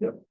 Yep.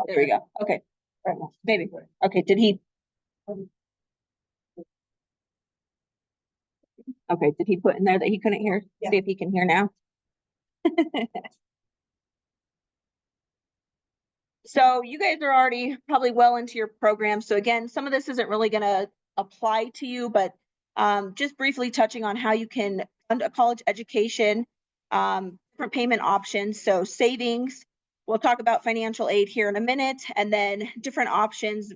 There we go. Okay. Right, maybe. Okay, did he? Okay, did he put in there that he couldn't hear? Yeah. See if he can hear now. So you guys are already probably well into your program. So again, some of this isn't really going to apply to you, but just briefly touching on how you can fund a college education, different payment options. So savings, we'll talk about financial aid here in a minute, and then different options,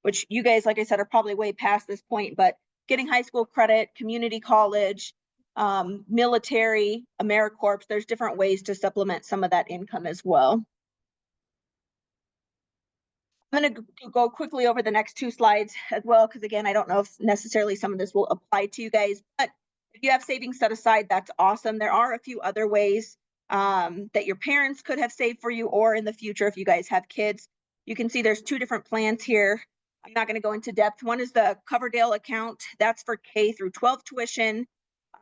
which you guys, like I said, are probably way past this point, but getting high school credit, community college, military, AmeriCorps, there's different ways to supplement some of that income as well. I'm going to go quickly over the next two slides as well, because again, I don't know if necessarily some of this will apply to you guys, but if you have savings set aside, that's awesome. There are a few other ways that your parents could have saved for you, or in the future, if you guys have kids. You can see there's two different plans here. I'm not going to go into depth. One is the Coverdale account. That's for K through 12 tuition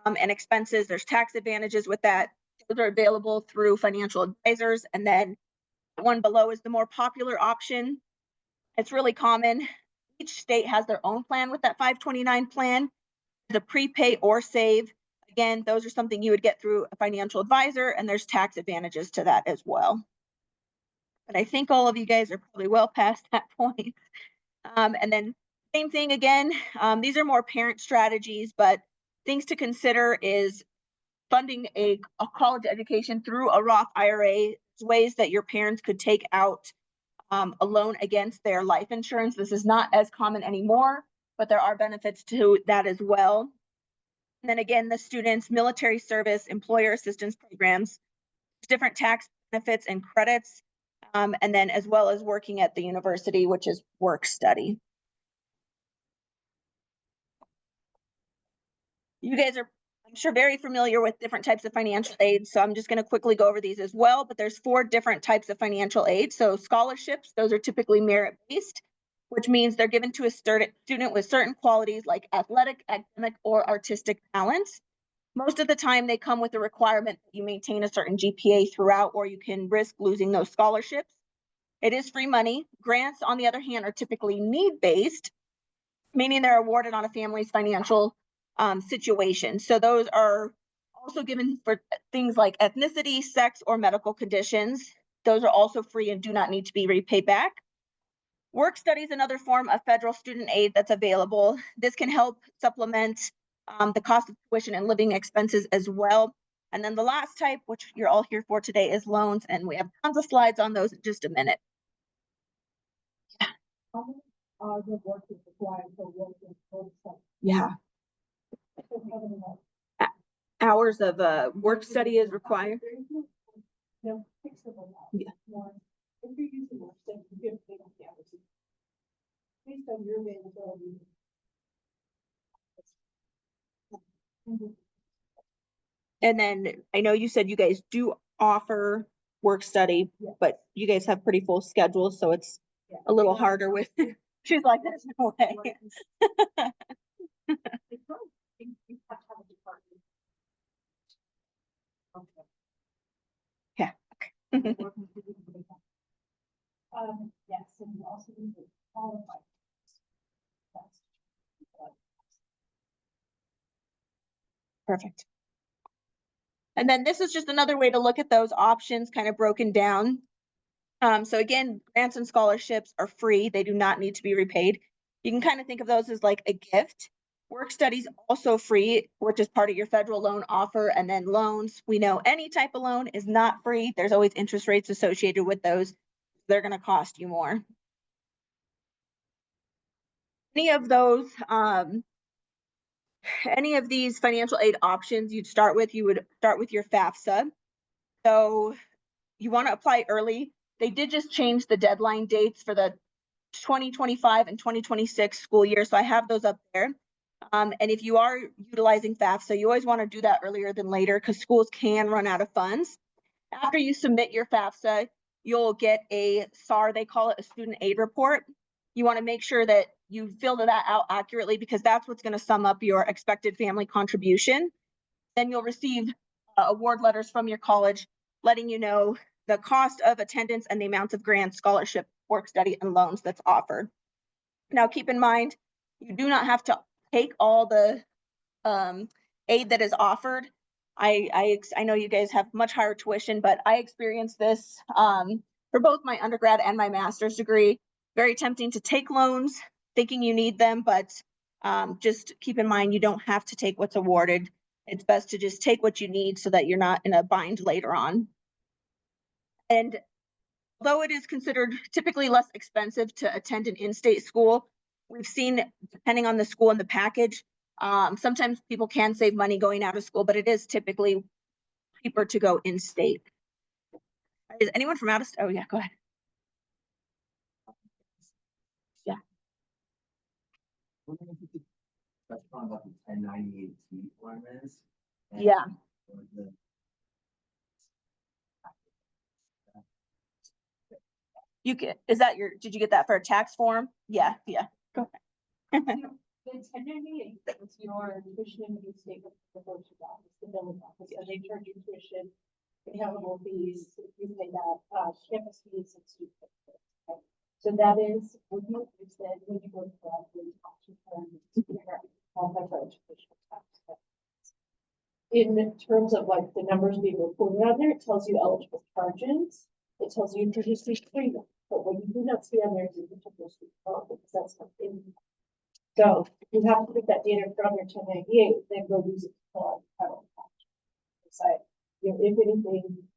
and expenses. There's tax advantages with that. Those are available through financial advisors. And then one below is the more popular option. It's really common. Each state has their own plan with that 529 plan. The prepay or save. Again, those are something you would get through a financial advisor, and there's tax advantages to that as well. But I think all of you guys are probably well past that point. And then same thing again, these are more parent strategies, but things to consider is funding a college education through a Roth IRA, ways that your parents could take out a loan against their life insurance. This is not as common anymore, but there are benefits to that as well. And then again, the students' military service, employer assistance programs, different tax benefits and credits, and then as well as working at the university, which is work study. You guys are, I'm sure, very familiar with different types of financial aid, so I'm just going to quickly go over these as well, but there's 4 different types of financial aid. So scholarships, those are typically merit-based, which means they're given to a student with certain qualities like athletic, academic, or artistic talents. Most of the time, they come with a requirement that you maintain a certain GPA throughout, or you can risk losing those scholarships. It is free money. Grants, on the other hand, are typically need-based, meaning they're awarded on a family's financial situation. So those are also given for things like ethnicity, sex, or medical conditions. Those are also free and do not need to be repaid back. Work study is another form of federal student aid that's available. This can help supplement the cost of tuition and living expenses as well. And then the last type, which you're all here for today, is loans. And we have tons of slides on those in just a minute. Yeah. Hours of work study is required. Yeah. Based on your availability. And then I know you said you guys do offer work study, but you guys have pretty full schedules, so it's a little harder with. She's like, there's no way. Yeah. Yes, and you also need to qualify. Perfect. And then this is just another way to look at those options kind of broken down. So again, grants and scholarships are free. They do not need to be repaid. You can kind of think of those as like a gift. Work studies also free, which is part of your federal loan offer. And then loans, we know any type of loan is not free. There's always interest rates associated with those. They're going to cost you more. Any of those, any of these financial aid options you would start with your FAFSA. So you want to apply early. They did just change the deadline dates for the 2025 and 2026 school year. So I have those up there. And if you are utilizing FAFSA, you always want to do that earlier than later because schools can run out of funds. After you submit your FAFSA, you'll get a SAR, they call it a student aid report. You want to make sure that you fill that out accurately because that's what's going to sum up your expected family contribution. Then you'll receive award letters from your college letting you know the cost of attendance and the amounts of grants, scholarship, work study, and loans that's offered. Now, keep in mind, you do not have to take all the aid that is offered. I know you guys have much higher tuition, but I experienced this for both my undergrad and my master's degree. Very tempting to take loans thinking you need them, but just keep in mind you don't have to take what's awarded. It's best to just take what you need so that you're not in a bind later on. And although it is considered typically less expensive to attend an in-state school, we've seen, depending on the school and the package, sometimes people can save money going out of school, but it is typically cheaper to go in-state. Is anyone from out of state? Oh yeah, go ahead. Yeah. Touch on about the 1098T requirements. Yeah. You can, is that your, did you get that for a tax form? Yeah, yeah. Go ahead. The 1098 is your tuition you state with the village office, the village office, and they charge you tuition, accountable fees, you pay that, campus fees and student fees. Okay? So that is when you said when you go to the tax return to qualify for educational tax. In terms of like the numbers being reported on there, it tells you eligible charges. It tells you introductory freedom, but what you do not see on there is introductory freedom because that's something. So you have to put that data from your 1098, then go use it to fill out the federal tax. Decide, you know, if anything,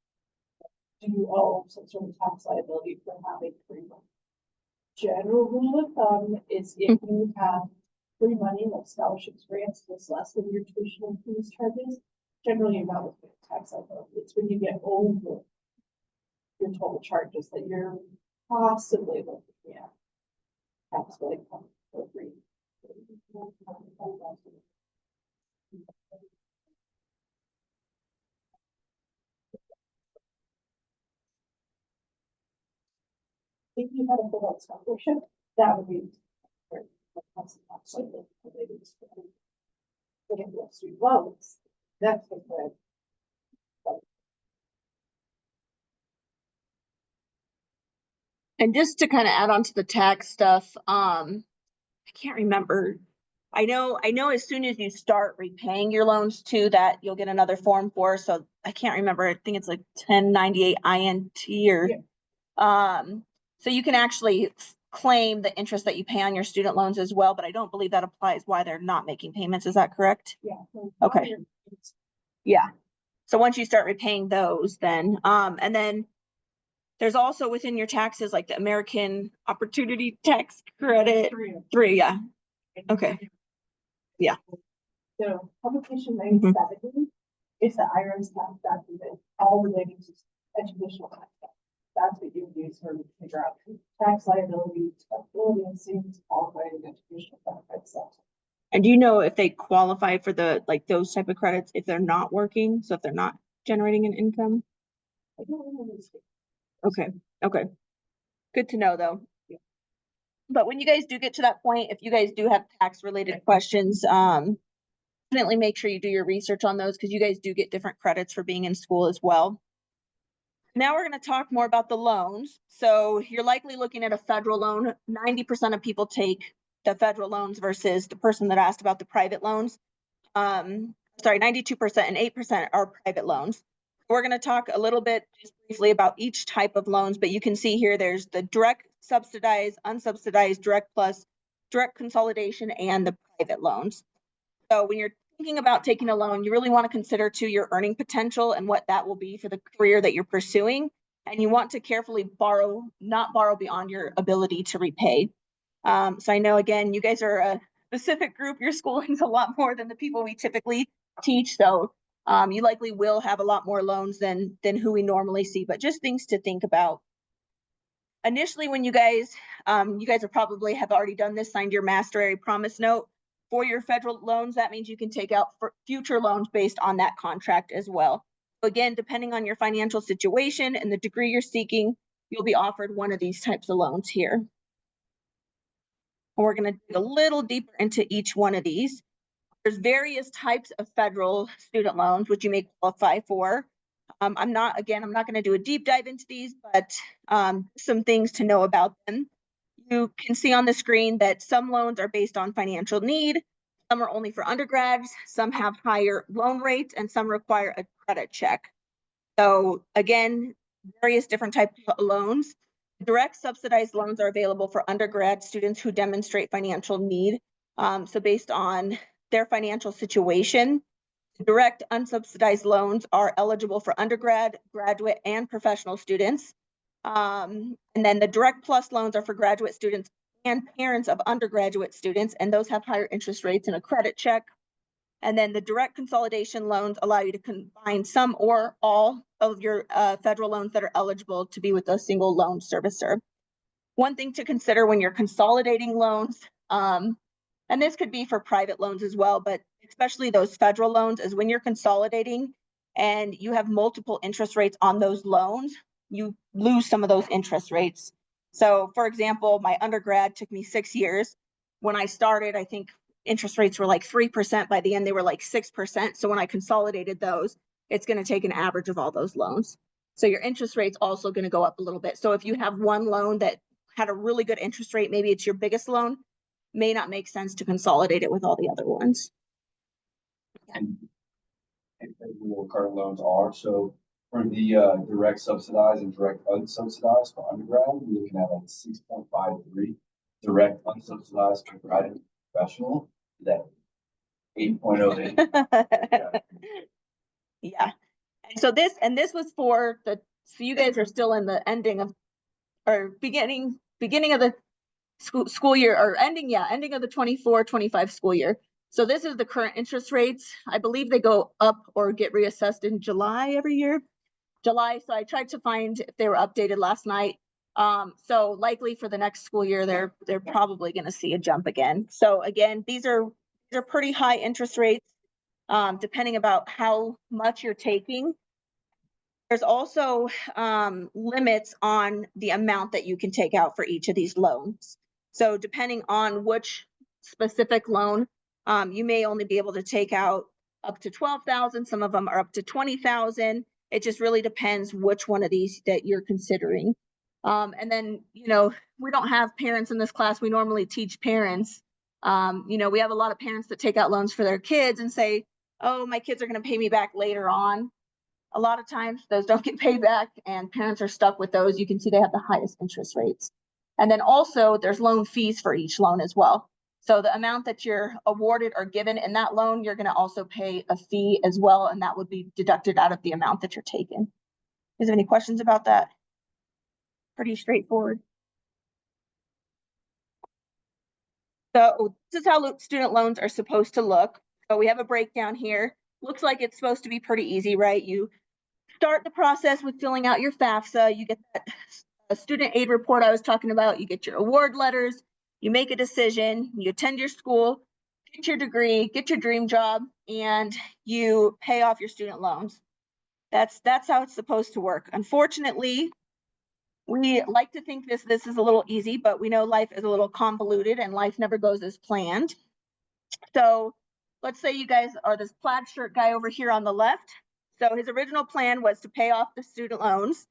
do you owe some sort of tax liability for having free money? General rule of thumb is if you have free money, like scholarships, grants, that's less than your tuition and fees charges, generally you're not with tax liability. It's when you get over your total charges that you're possibly looking at tax income for free. If you had a full out scholarship, that would be student loans. That's the And just to kind of add on to the tax stuff, I can't remember. I know as soon as you start repaying your loans too, that you'll get another form for. So I can't remember. I think it's like 1098 INT or so you can actually claim the interest that you pay on your student loans as well, but I don't believe that applies why they're not making payments. Is that correct? Yeah. Okay. Yeah. So once you start repaying those, then and then there's also within your taxes like the American Opportunity Tax Credit. Three, yeah. Okay. Yeah. So publication 97 is the IRS tax document, all related to educational tax. That's what you use for figure out tax liability, taxability, and savings qualifying educational benefits. And do you know if they qualify for the like those type of credits if they're not working? So if they're not generating an income? I don't remember this. Okay. Okay. Good to know though. But when you guys do get to that point, if you guys do have tax related questions, definitely make sure you do your research on those because you guys do get different credits for being in school as well. Now we're going to talk more about the loans. So you're likely looking at a federal loan. 90% of people take the federal loans versus the person that asked about the private loans. Sorry, 92% and 8% are private loans. We're going to talk a little bit just briefly about each type of loans, but you can see here there's the direct subsidized, unsubsidized, direct plus, direct consolidation, and the private loans. So when you're thinking about taking a loan, you really want to consider too your earning potential and what that will be for the career that you're pursuing. And you want to carefully borrow, not borrow beyond your ability to repay. So I know, again, you guys are a specific group. Your schooling's a lot more than the people we typically teach. So you likely will have a lot more loans than who we normally see, but just things to think about. Initially, when you guys are probably have already done this, signed your master area promise note for your federal loans. That means you can take out for future loans based on that contract as well. So again, depending on your financial situation and the degree you're seeking, you'll be offered one of these types of loans here. And we're going to dig a little deeper into each one of these. There's various types of federal student loans which you may qualify for. I'm not going to do a deep dive into these, but some things to know about them. You can see on the screen that some loans are based on financial need, some are only for undergrads, some have higher loan rates, and some require a credit check. So again, various different types of loans. Direct subsidized loans are available for undergrad students who demonstrate financial need. So based on their financial situation, direct unsubsidized loans are eligible for undergrad, graduate, and professional students. And then the direct plus loans are for graduate students and parents of undergraduate students, and those have higher interest rates and a credit check. And then the direct consolidation loans allow you to combine some or all of your federal loans that are eligible to be with a single loan servicer. One thing to consider when you're consolidating loans, and this could be for private loans as well, but especially those federal loans, is when you're consolidating and you have multiple interest rates on those loans, you lose some of those interest rates. So for example, my undergrad took me 6 years. When I started, I think interest rates were like 3%. By the end, they were like 6%. So when I consolidated those, it's going to take an average of all those loans. So your interest rate's also going to go up a little bit. So if you have one loan that had a really good interest rate, maybe it's your biggest loan, may not make sense to consolidate it with all the other ones. And what current loans are, so for the direct subsidized and direct unsubsidized for undergrad, we're looking at like 6.53. Direct unsubsidized for undergrad and professional, that 8.08. Yeah. And so this was for the, so you guys are still in the ending of, or beginning of the school year, or ending of the 24-25 school year. So this is the current interest rates. I believe they go up or get reassessed in July every year. July. So I tried to find if they were updated last night. So likely for the next school year, they're probably going to see a jump again. So again, these are pretty high interest rates, depending about how much you're taking. There's also limits on the amount that you can take out for each of these loans. So depending on which specific loan, you may only be able to take out up to 12,000. Some of them are up to 20,000. It just really depends which one of these that you're considering. And then, you know, we don't have parents in this class. We normally teach parents. You know, we have a lot of parents that take out loans for their kids and say, oh, my kids are going to pay me back later on. A lot of times those don't get paid back and parents are stuck with those. You can see they have the highest interest rates. And then also there's loan fees for each loan as well. So the amount that you're awarded or given in that loan, you're going to also pay a fee as well, and that would be deducted out of the amount that you're taking. Is there any questions about that? Pretty straightforward. So this is how student loans are supposed to look. So we have a breakdown here. Looks like it's supposed to be pretty easy, right? You start the process with filling out your FAFSA. You get that student aid report I was talking about. You get your award letters. You make a decision. You attend your school, get your degree, get your dream job, and you pay off your student loans. That's how it's supposed to work. Unfortunately, we like to think this is a little easy, but we know life is a little convoluted and life never goes as planned. So let's say you guys are this plaid shirt guy over here on the left. So his original plan was to pay off the student loans,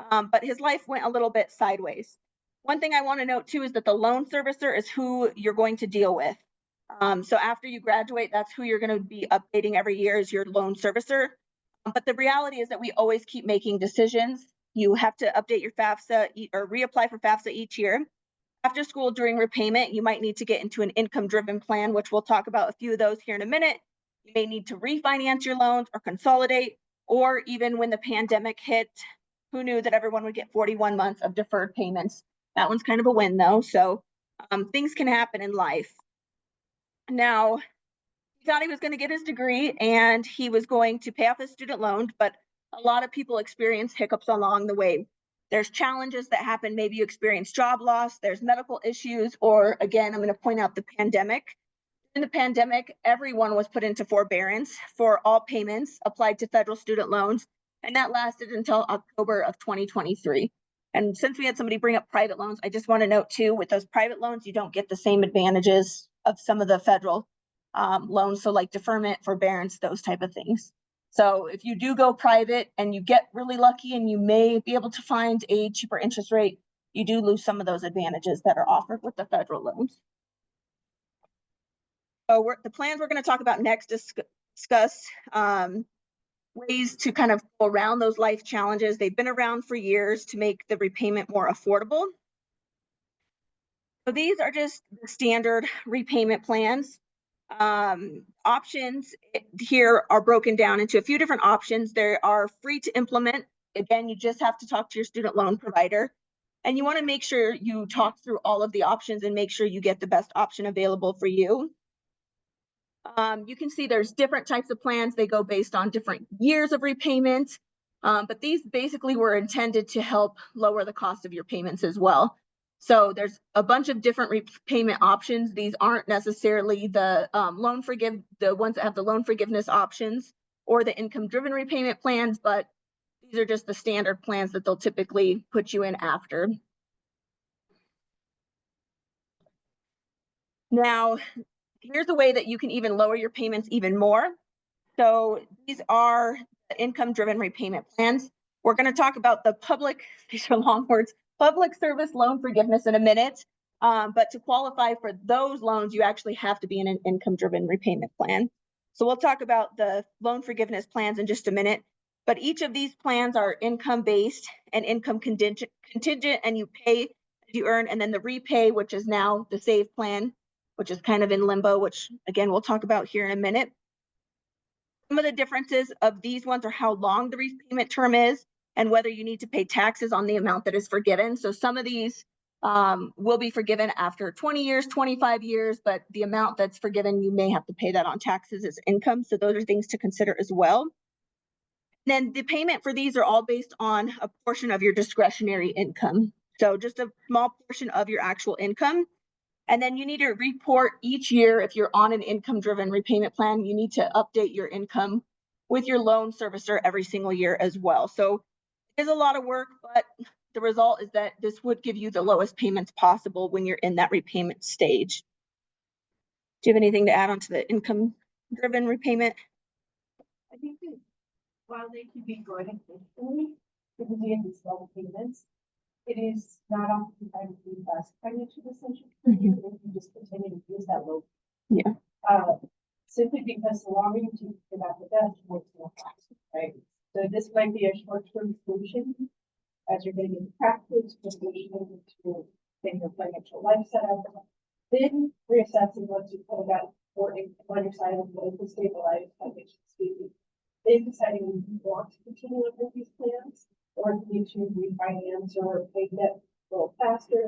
but his life went a little bit sideways. One thing I want to note too is that the loan servicer is who you're going to deal with. So after you graduate, that's who you're going to be updating every year is your loan servicer. But the reality is that we always keep making decisions. You have to update your FAFSA or reapply for FAFSA each year. After school, during repayment, you might need to get into an income-driven plan, which we'll talk about a few of those here in a minute. You may need to refinance your loans or consolidate, or even when the pandemic hit, who knew that everyone would get 41 months of deferred payments? That one's kind of a win though. So things can happen in life. Now, he thought he was going to get his degree and he was going to pay off his student loan, but a lot of people experience hiccups along the way. There's challenges that happen. Maybe you experience job loss, there's medical issues, or again, I'm going to point out the pandemic. In the pandemic, everyone was put into forbearance for all payments applied to federal student loans, and that lasted until October of 2023. And since we had somebody bring up private loans, I just want to note too, with those private loans, you don't get the same advantages of some of the federal loans. So like deferment, forbearance, those type of things. So if you do go private and you get really lucky and you may be able to find a cheaper interest rate, you do lose some of those advantages that are offered with the federal loans. So the plans we're going to talk about next discuss ways to kind of go around those life challenges. They've been around for years to make the repayment more affordable. So these are just the standard repayment plans. Options here are broken down into a few different options. They are free to implement. Again, you just have to talk to your student loan provider. And you want to make sure you talk through all of the options and make sure you get the best option available for you. You can see there's different types of plans. They go based on different years of repayment. But these basically were intended to help lower the cost of your payments as well. So there's a bunch of different repayment options. These aren't necessarily the the ones that have the loan forgiveness options or the income-driven repayment plans, but these are just the standard plans that they'll typically put you in after. Now, here's a way that you can even lower your payments even more. So these are the income-driven repayment plans. We're going to talk about the these are long words, public service loan forgiveness in a minute. But to qualify for those loans, you actually have to be in an income-driven repayment plan. So we'll talk about the loan forgiveness plans in just a minute. But each of these plans are income-based and income contingent, and you pay as you earn. And then the repay, which is now the SAVE plan, which is kind of in limbo, which again, we'll talk about here in a minute. Some of the differences of these ones are how long the repayment term is and whether you need to pay taxes on the amount that is forgiven. So some of these will be forgiven after 20 years, 25 years, but the amount that's forgiven, you may have to pay that on taxes as income. So those are things to consider as well. Then the payment for these are all based on a portion of your discretionary income. So just a small portion of your actual income. And then you need to report each year if you're on an income-driven repayment plan, you need to update your income with your loan servicer every single year as well. So it is a lot of work, but the result is that this would give you the lowest payments possible when you're in that repayment stage. Do you have anything to add on to the income-driven repayment? I think that while they can be good initially, because you have these low payments, it is not often time to invest financial essential for you if you just continue to use that low. Yeah. Simply because the longer you take it out the debt, the more it's going to cost, right? So this might be a short-term solution as you're getting into practice, just to get your financial life set up. Then reassessing once you've kind of got on your side of the way to stabilize financially speaking. Then deciding if you want to continue with these plans or if you need to refinance or pay debt a little faster.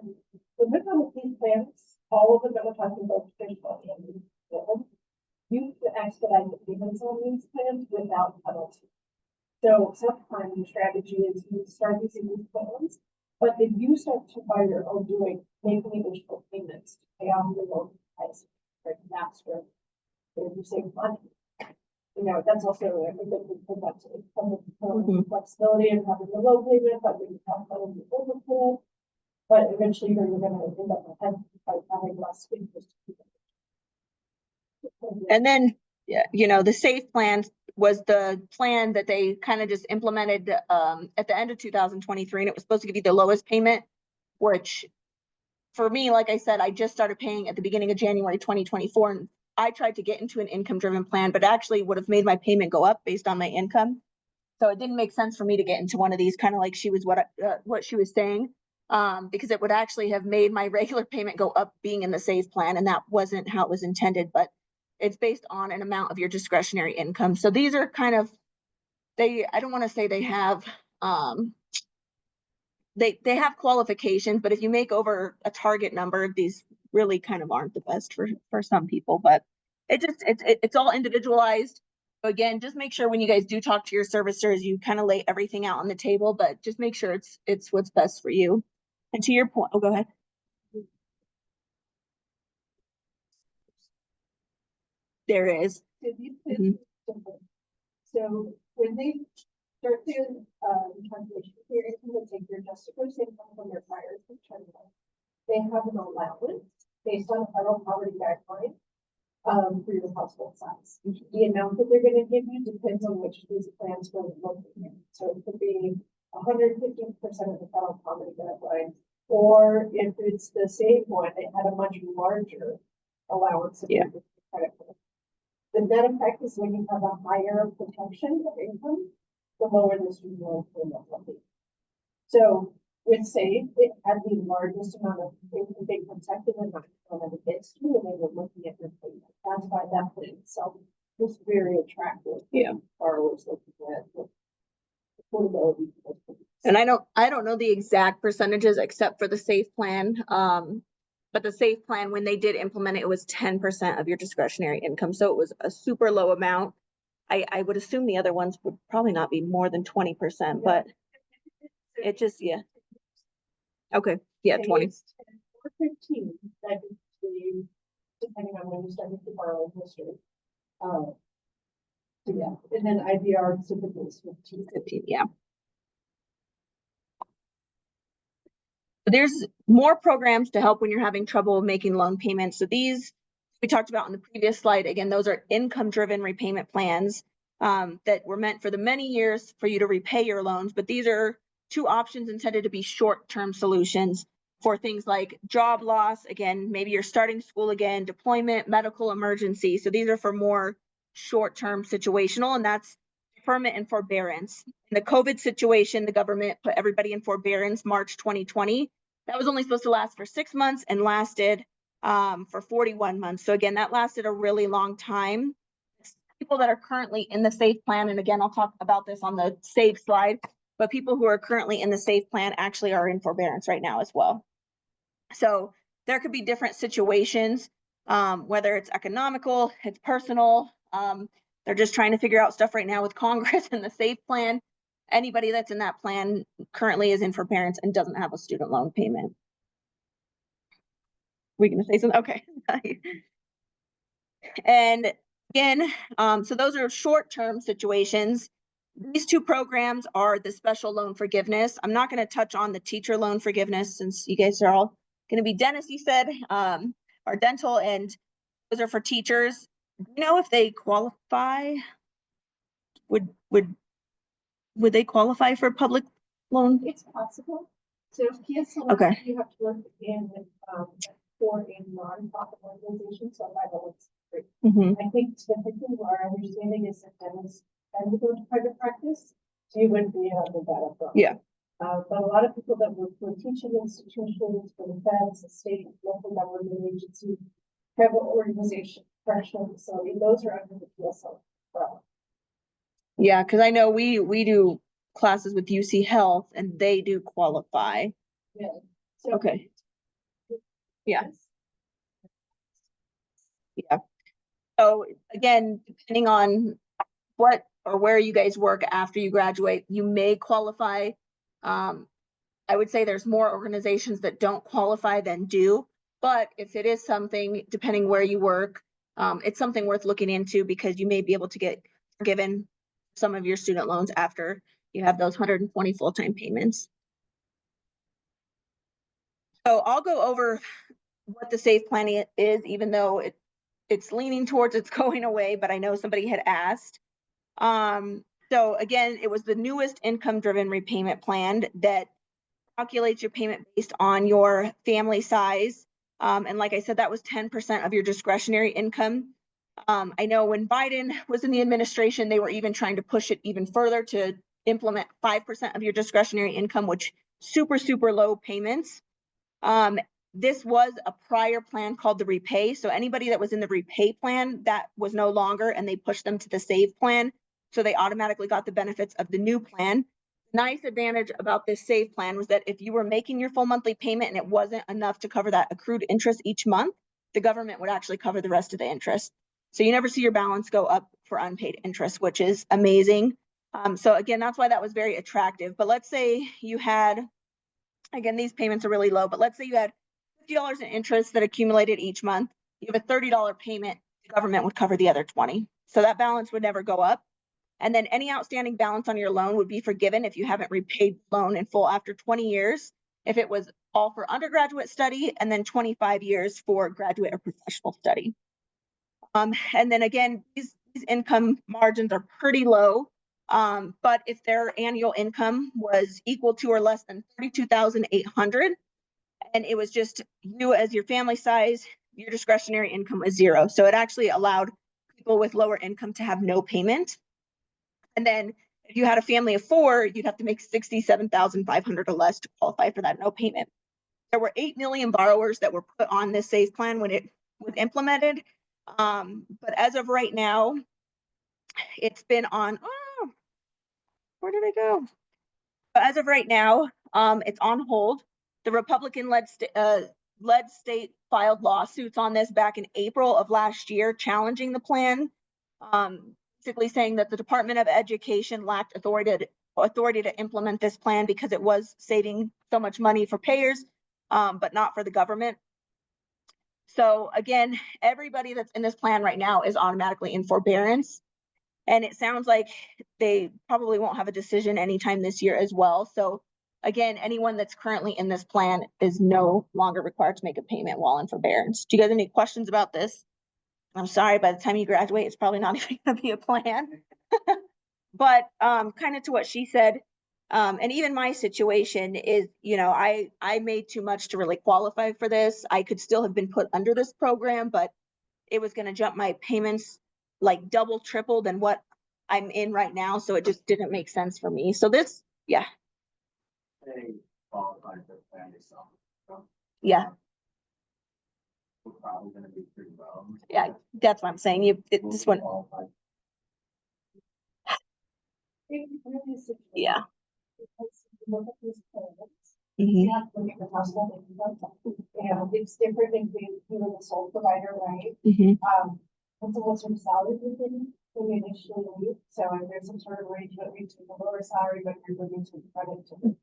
But with all of these plans, all of them that we're talking about, you can expedite the payments on these plans without penalty. So sometimes the strategy is you start using these plans, but then you start to by your own doing, making additional payments to pay off your loan price, right? That's where you save money. You know, that's also a good thing for that to come with flexibility and having the low payment, but when you have money in the overpay, but eventually you're going to end up by having less interest. And then, you know, the SAFE plan was the plan that they kind of just implemented at the end of 2023, and it was supposed to give you the lowest payment, which for me, like I said, I just started paying at the beginning of January 2024, and I tried to get into an income-driven plan, but actually would have made my payment go up based on my income. So it didn't make sense for me to get into one of these, kind of like she was what she was saying, because it would actually have made my regular payment go up being in the SAFE plan, and that wasn't how it was intended. But it's based on an amount of your discretionary income. So these are kind of, I don't want to say they have, they have qualifications, but if you make over a target number, these really kind of aren't the best for some people, but it's all individualized. So again, just make sure when you guys do talk to your servicers, you kind of lay everything out on the table, but just make sure it's what's best for you. And to your point, go ahead. There is. So when they start their calculation period, they take their adjusted gross income from their prior return. They have an allowance based on the federal poverty guideline for your household size. The amount that they're gonna give you depends on which of these plans we're looking at. So it could be 150% of the federal poverty guideline, or if it's the same one, it had a much larger allowance. Of Yeah. credit for. The net effect is when you have a higher protection of income, the lower the student loan payment will be. So with SAVE, it had the largest amount of income being protected and not counted against you, and they were looking at your payment. That's why that plan itself was very attractive. Yeah. Borrowers looking at affordability. And I don't know the exact percentages except for the SAFE plan. But the SAFE plan, when they did implement it, it was 10% of your discretionary income. So it was a super low amount. I would assume the other ones would probably not be more than 20%, but it just, yeah. Okay, yeah, 20. Or 15, that could be, depending on when you started to borrow history. So yeah, and then IVR typically is 15. 15, yeah. There's more programs to help when you're having trouble making loan payments. So these we talked about in the previous slide. Again, those are income-driven repayment plans that were meant for the many years for you to repay your loans. But these are two options intended to be short-term solutions for things like job loss. Again, maybe you're starting school again, deployment, medical emergency. So these are for more short-term situational, and that's deferment and forbearance. In the COVID situation, the government put everybody in forbearance March 2020. That was only supposed to last for 6 months and lasted for 41 months. So again, that lasted a really long time. People that are currently in the SAFE plan, and again, I'll talk about this on the SAFE slide, but people who are currently in the SAFE plan actually are in forbearance right now as well. So there could be different situations, whether it's economical, it's personal. They're just trying to figure out stuff right now with Congress and the SAFE plan. Anybody that's in that plan currently is in forbearance and doesn't have a student loan payment. We gonna say something? Okay. And again, so those are short-term situations. These two programs are the special loan forgiveness. I'm not going to touch on the teacher loan forgiveness since you guys are all going to be dentists, you said, or dental, and those are for teachers. Do you know if they qualify? Would they qualify for public loan? It's possible. So if PSLF, Okay. you have to work in for a nonprofit organization, so by the way, Mhm. I think typically our understanding is that dentists tend to go to private practice, so you wouldn't be able to that upfront. Yeah. But a lot of people that work for teaching institutions, for the feds, the state, local government agency, private organization, correctional facility, those are under the PSLF. Yeah, because I know we do classes with UC Health and they do qualify. Yeah. So, Okay. Yeah. Yeah. So again, depending on what or where you guys work after you graduate, you may qualify. I would say there's more organizations that don't qualify than do, but if it is something, depending where you work, it's something worth looking into because you may be able to get forgiven some of your student loans after you have those 120 full-time payments. So I'll go over what the SAFE plan is, even though it's leaning towards it's going away, but I know somebody had asked. So again, it was the newest income-driven repayment plan that calculates your payment based on your family size. And like I said, that was 10% of your discretionary income. I know when Biden was in the administration, they were even trying to push it even further to implement 5% of your discretionary income, which super, super low payments. This was a prior plan called the Repay. So anybody that was in the Repay plan, that was no longer, and they pushed them to the Save plan. So they automatically got the benefits of the new plan. Nice advantage about this Save plan was that if you were making your full monthly payment and it wasn't enough to cover that accrued interest each month, the government would actually cover the rest of the interest. So you never see your balance go up for unpaid interest, which is amazing. So again, that's why that was very attractive. But let's say you had, again, these payments are really low, but let's say you had $50 in interest that accumulated each month. You have a $30 payment, the government would cover the other 20. So that balance would never go up. And then any outstanding balance on your loan would be forgiven if you haven't repaid loan in full after 20 years, if it was all for undergraduate study, and then 25 years for graduate or professional study. And then again, these income margins are pretty low. But if their annual income was equal to or less than 32,800, and it was just you as your family size, your discretionary income was zero. So it actually allowed people with lower income to have no payment. And then if you had a family of four, you'd have to make 67,500 or less to qualify for that no payment. There were 8 million borrowers that were put on this SAFE plan when it was implemented. But as of right now, it's been on, oh, where did it go? But as of right now, it's on hold. The Republican-led state filed lawsuits on this back in April of last year, challenging the plan, basically saying that the Department of Education lacked authority to implement this plan because it was saving so much money for payers, but not for the government. So again, everybody that's in this plan right now is automatically in forbearance. And it sounds like they probably won't have a decision anytime this year as well. So again, anyone that's currently in this plan is no longer required to make a payment while in forbearance. Do you guys have any questions about this? I'm sorry, by the time you graduate, it's probably not even gonna be a plan. But kind of to what she said, and even my situation is, I made too much to really qualify for this. I could still have been put under this program, but it was gonna jump my payments like double, triple than what I'm in right now. So it just didn't make sense for me. So this, yeah, They qualify for plan itself. yeah, We're probably gonna be pretty well. yeah, that's what I'm saying. This one, yeah. Because you look at these plans, Mhm. you have to look at the household income. It's different than being a sole provider, right? Mhm. And so what's your salary within when you initially leave? So if there's some sort of arrangement between the lower salary, but you're moving to credit to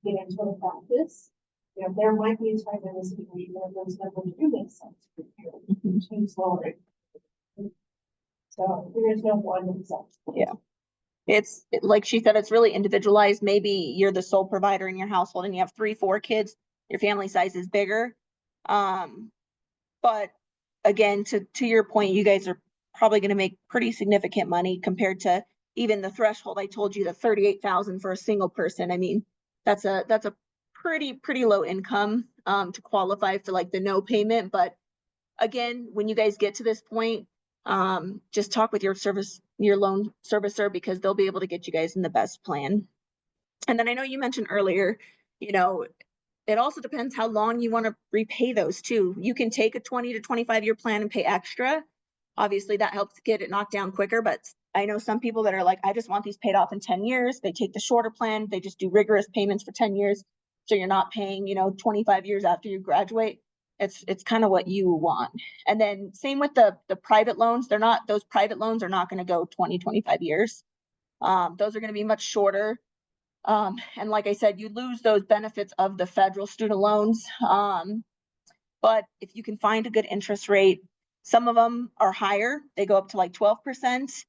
get into a practice, there might be a time in this situation where those numbers do make sense for you Mhm. to lower it. So there is no one exact. Yeah. Like she said, it's really individualized. Maybe you're the sole provider in your household and you have 3, 4 kids, your family size is bigger. But again, to your point, you guys are probably going to make pretty significant money compared to even the threshold I told you, the 38,000 for a single person. I mean, that's a pretty low income to qualify for like the no payment. But again, when you guys get to this point, just talk with your loan servicer, because they'll be able to get you guys in the best plan. And then I know you mentioned earlier, it also depends how long you want to repay those too. You can take a 20 to 25-year plan and pay extra. Obviously that helps get it knocked down quicker, but I know some people that are like, I just want these paid off in 10 years. They take the shorter plan. They just do rigorous payments for 10 years. So you're not paying, 25 years after you graduate. It's kind of what you want. And then same with the private loans. Those private loans are not going to go 20, 25 years. Those are going to be much shorter. And like I said, you lose those benefits of the federal student loans. But if you can find a good interest rate, some of them are higher. They go up to like 12%.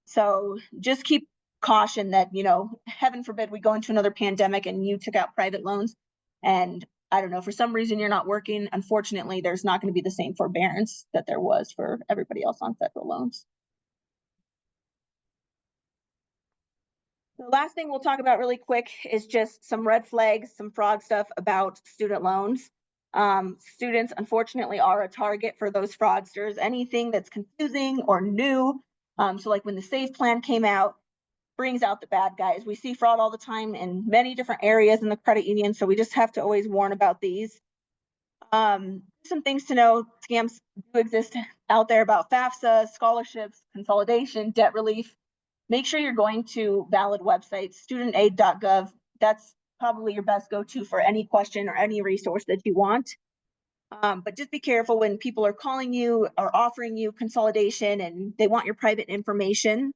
So just keep caution that, heaven forbid we go into another pandemic and you took out private loans and I don't know, for some reason you're not working. Unfortunately, there's not going to be the same forbearance that there was for everybody else on federal loans. The last thing we'll talk about really quick is just some red flags, some fraud stuff about student loans. Students unfortunately are a target for those fraudsters. Anything that's confusing or new. So like when the SAFE plan came out, brings out the bad guys. We see fraud all the time in many different areas in the credit union. So we just have to always warn about these. Some things to know, scams do exist out there about FAFSA, scholarships, consolidation, debt relief. Make sure you're going to valid websites, studentaid.gov. That's probably your best go-to for any question or any resource that you want. But just be careful when people are calling you or offering you consolidation and they want your private information.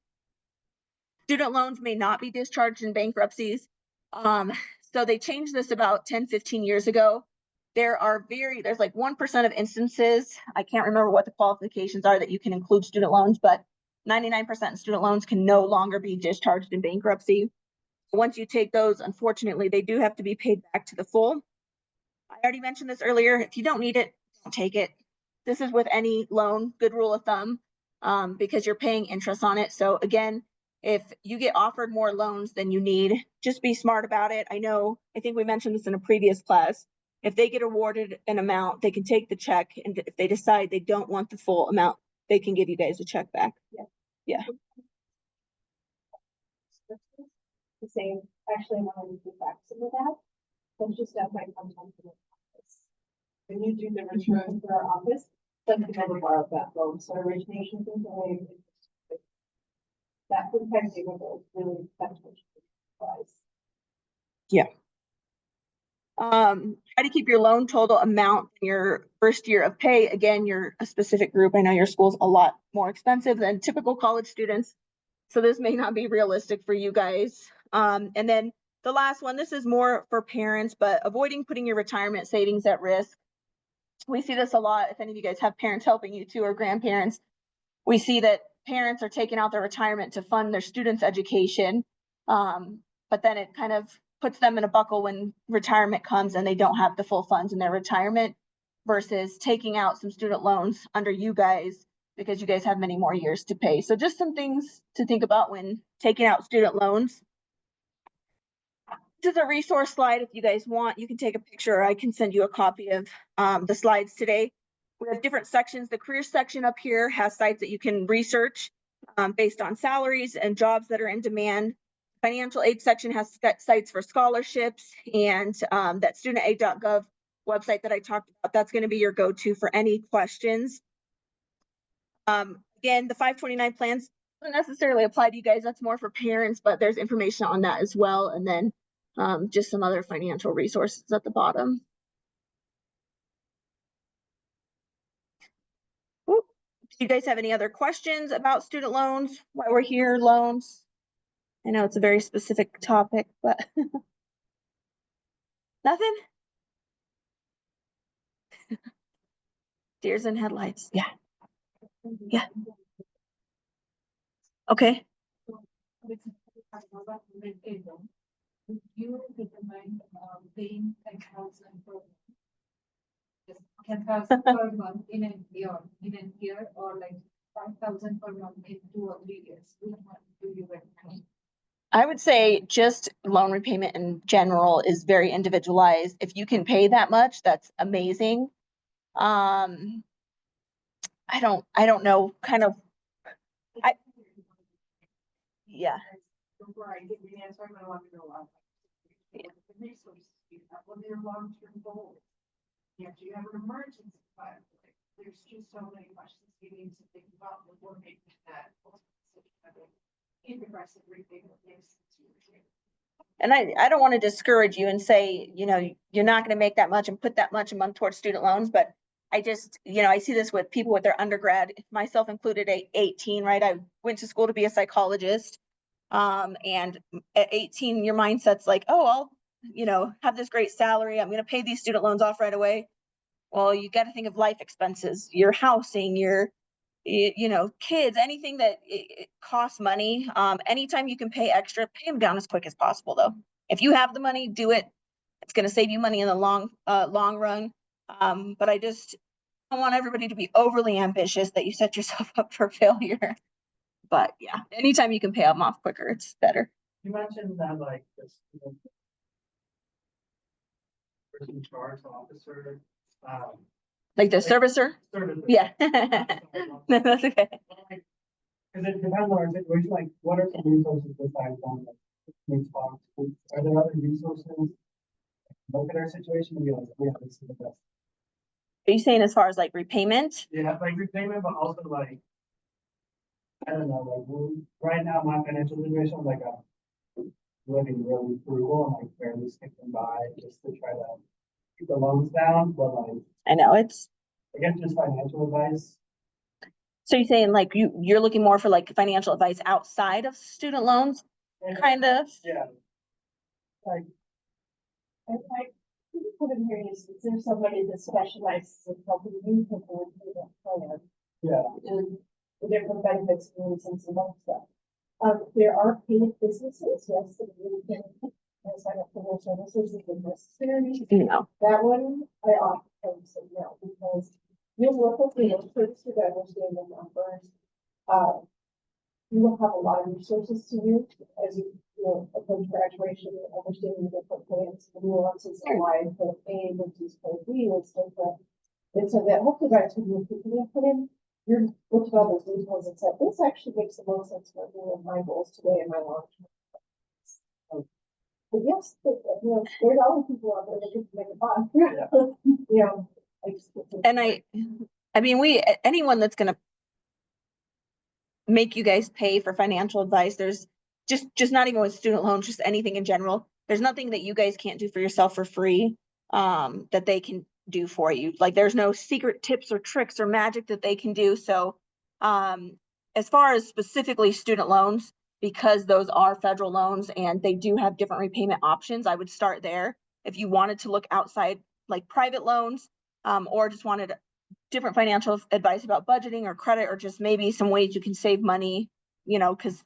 Student loans may not be discharged in bankruptcies. So they changed this about 10, 15 years ago. There's like 1% of instances, I can't remember what the qualifications are that you can include student loans, but 99% of student loans can no longer be discharged in bankruptcy. Once you take those, unfortunately, they do have to be paid back to the full. I already mentioned this earlier. If you don't need it, don't take it. This is with any loan, good rule of thumb, because you're paying interest on it. So again, if you get offered more loans than you need, just be smart about it. I think we mentioned this in a previous class. If they get awarded an amount, they can take the check, and if they decide they don't want the full amount, they can give you guys a check back. The same, actually, I'm on the facts of that. That's just stuff I come from the office. When you do the return for our office, then you never borrow that loan, so origination is away. That protects you with really beneficial. Try to keep your loan total amount in your first year of pay. Again, you're a specific group. I know your school's a lot more expensive than typical college students, so this may not be realistic for you guys. And then the last one, this is more for parents, but avoiding putting your retirement savings at risk. We see this a lot. If any of you guys have parents helping you too, or grandparents, we see that parents are taking out their retirement to fund their students' education. But then it kind of puts them in a buckle when retirement comes and they don't have the full funds in their retirement, versus taking out some student loans under you guys because you guys have many more years to pay. So just some things to think about when taking out student loans. This is a resource slide. If you guys want, you can take a picture, or I can send you a copy of the slides today. We have different sections. The career section up here has sites that you can research based on salaries and jobs that are in demand. Financial aid section has sites for scholarships, and that studentaid.gov website that I talked about, that's going to be your go-to for any questions. Again, the 529 plans don't necessarily apply to you guys. That's more for parents, but there's information on that as well. And then just some other financial resources at the bottom. Ooh. Do you guys have any other questions about student loans, why we're here, loans? I know it's a very specific topic, but nothing? Deers in headlights. Yeah. Yeah. Okay. You recommend paying 10,000 per 10,000 per month in a year, or like 5,000 per month in 2 or 3 years? Which one do you recommend? I would say just loan repayment in general is very individualized. If you can pay that much, that's amazing. I don't know, kind of, yeah. Before I give you the answer, I want to know the resources you have, what are your long-term goals? If you have an emergency fund, there's just so many questions you need to think about before making that. Aggressive repayment next year. And I don't want to discourage you and say, you're not going to make that much and put that much a month towards student loans, but I just, I see this with people with their undergrad, myself included, at 18, right? I went to school to be a psychologist. And at 18, your mindset's like, oh, I'll, have this great salary. I'm going to pay these student loans off right away. Well, you got to think of life expenses, your housing, your, kids, anything that it costs money. Anytime you can pay extra, pay them down as quick as possible, though. If you have the money, do it. It's going to save you money in the long run. But I just don't want everybody to be overly ambitious that you set yourself up for failure. But yeah, anytime you can pay them off quicker, it's better. You mentioned that like this person charge officer, Like the servicer? service. Yeah. No, that's okay. Cause it depends on our situation, like what are some resources besides on like talk? Are there other resources? Look at our situation and be like, yeah, this is the best. Are you saying as far as like repayment? Yeah, like repayment, but also like, I don't know, right now my financial situation, like I'm living really frugal and like barely sticking by just to try to keep the loans down, but like, I know it's, I guess just financial advice. so you're saying like you're looking more for like financial advice outside of student loans, kind of? Yeah. Like, I put in here is there somebody that specializes in helping you people with that plan yeah, and the different benefits and reasons and all stuff. There are paid businesses, yes, that you can sign up for their services if necessary. No. That one, I often say no, because you'll work with me, first to understand the numbers. You will have a lot of resources to use as you know, approach graduation, understanding the different plans, the nuances of why the A versus the B was different. And so that hopefully by the time you're picking it put in, you're looking at all those details and said, this actually makes the most sense for me and my goals today and my long term. But yes, you know, there's always people out there that just make a buck. You know, like. And I mean, anyone that's gonna make you guys pay for financial advice, there's just not even with student loans, just anything in general. There's nothing that you guys can't do for yourself for free, that they can do for you. Like there's no secret tips or tricks or magic that they can do. So, as far as specifically student loans, because those are federal loans and they do have different repayment options, I would start there. If you wanted to look outside like private loans, or just wanted different financial advice about budgeting or credit, or just maybe some ways you can save money, you know, because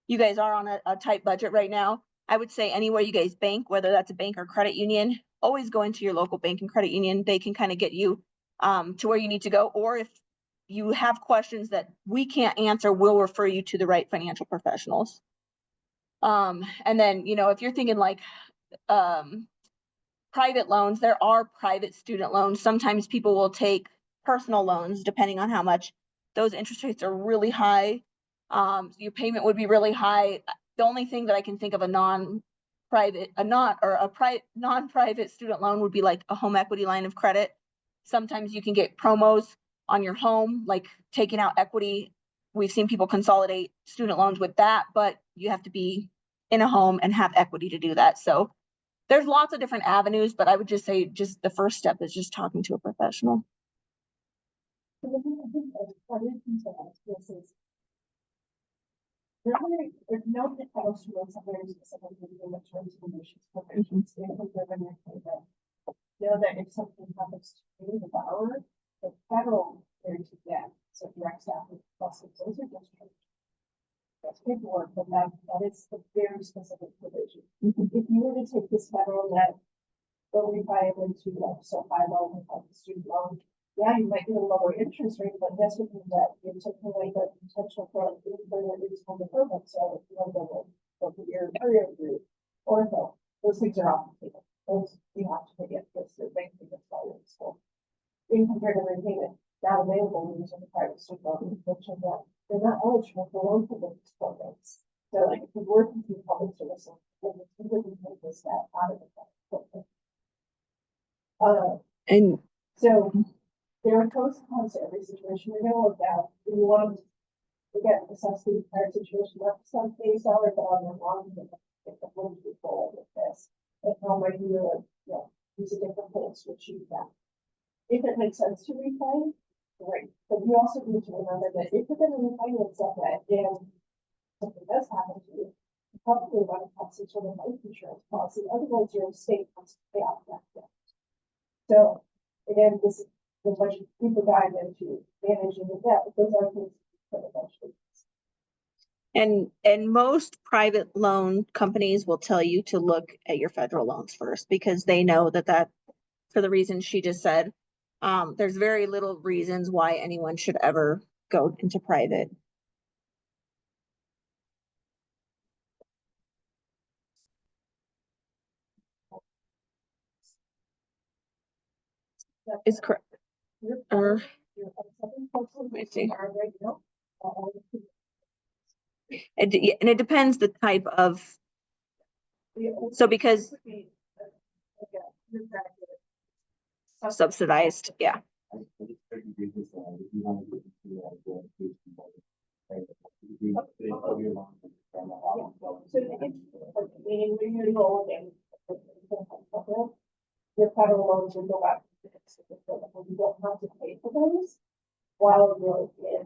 you guys are on a tight budget right now. I would say anywhere you guys bank, whether that's a bank or credit union, always go into your local bank and credit union. They can kind of get you to where you need to go. Or if you have questions that we can't answer, we'll refer you to the right financial professionals. And then, you know, if you're thinking like private loans, there are private student loans. Sometimes people will take personal loans depending on how much. Those interest rates are really high. Your payment would be really high. The only thing that I can think of a non-private student loan would be like a home equity line of credit. Sometimes you can get promos on your home, like taking out equity. We've seen people consolidate student loans with that, but you have to be in a home and have equity to do that. So there's lots of different avenues, but I would just say just the first step is just talking to a professional. There's no difference to those very specific in the terms and conditions. Provisions, know that if something happens to you, the borrower, the federal guarantee debt, so direct staff plus those are just. That's paperwork, but that is a very specific provision. If you were to take this federal debt, go refi it into like so high loan of the student loan, yeah, you might get a lower interest rate, but that's what that you're taking away the potential for reasonable deferment. So if you want to go to your area group or no, those things are off the table. Those you have to pay it because the bank is valuable. So income driven repayment not available when you're in the private student loan, which is that they're not eligible for loan forgiveness programs. So like if you're working through public services, then you wouldn't take this that out of the program. And So there are pros and cons to every situation we're gonna look at. Do you want to get assess the entire situation up some phase salary, but on the long term, if the loan is forward with this, and how might you, use a different plans to achieve that? If it makes sense to refinance, great. But you also need to remember that if you're gonna refinance that and something does happen to you, you probably want to have some sort of life insurance policy. Otherwise, your estate has to pay off that debt. So again, this is a bunch of people dive into managing the debt, but those are things that eventually. And most private loan companies will tell you to look at your federal loans first, because they know that for the reasons she just said, there's very little reasons why anyone should ever go into private. Is correct. Let me see. And it depends the type of, so because subsidized, yeah. Your federal loans will go back. You don't have to pay for those while you're in.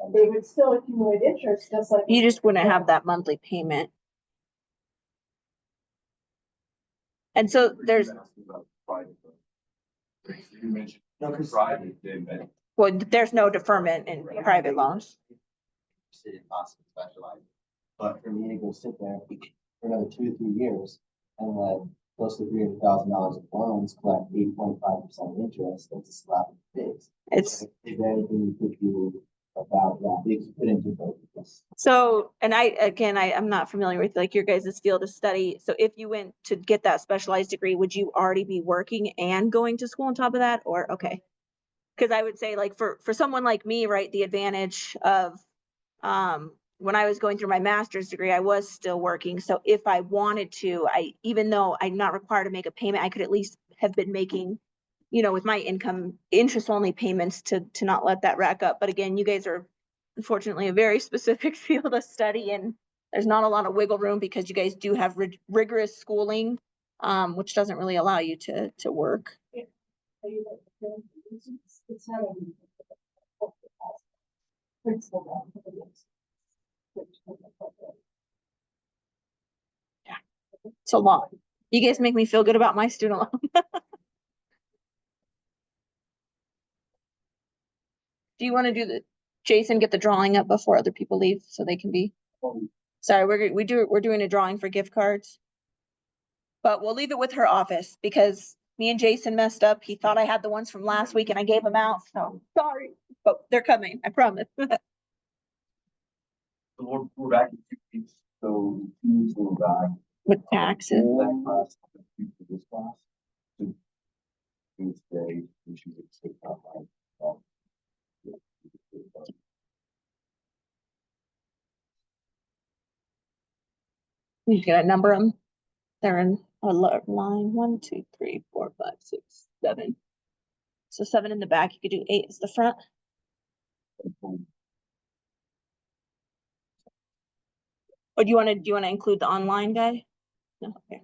And they would still accumulate interest just like. You just wouldn't have that monthly payment. And so there's, You mentioned private, well, there's no deferment in private loans. Interested in possibly specializing. But for me to go sit there for another 2 to 3 years and let close to $300,000 of loans, collect 8.5% interest, that's a slap in the face. It's, Is there anything you could do about that? They could put into both of this. so, and I'm not familiar with like your guys' field of study. So if you went to get that specialized degree, would you already be working and going to school on top of that? Or, okay. Cause I would say like for someone like me, right, the advantage of, when I was going through my master's degree, I was still working. So if I wanted to, even though I'm not required to make a payment, I could at least have been making, with my income, interest only payments to not let that rack up. But again, you guys are unfortunately a very specific field of study, and there's not a lot of wiggle room because you guys do have rigorous schooling, which doesn't really allow you to work. Are you like, it's not a. Principal down for the next. It's a lot. You guys make me feel good about my student loan. Do you want to do Jason, get the drawing up before other people leave so they can be, sorry, we're doing a drawing for gift cards. But we'll leave it with her office because me and Jason messed up. He thought I had the ones from last week and I gave them out, so sorry, but they're coming, I promise. So we're back in 2 weeks, so 2 weeks we're back. With taxes. That class, this class. So, Tuesday, we should get sick out by. You gotta number them. They're in a line 1, 2, 3, 4, 5, 6, 7. So 7 in the back, you could do 8 as the front. Or do you wanna include the online guy? No, okay.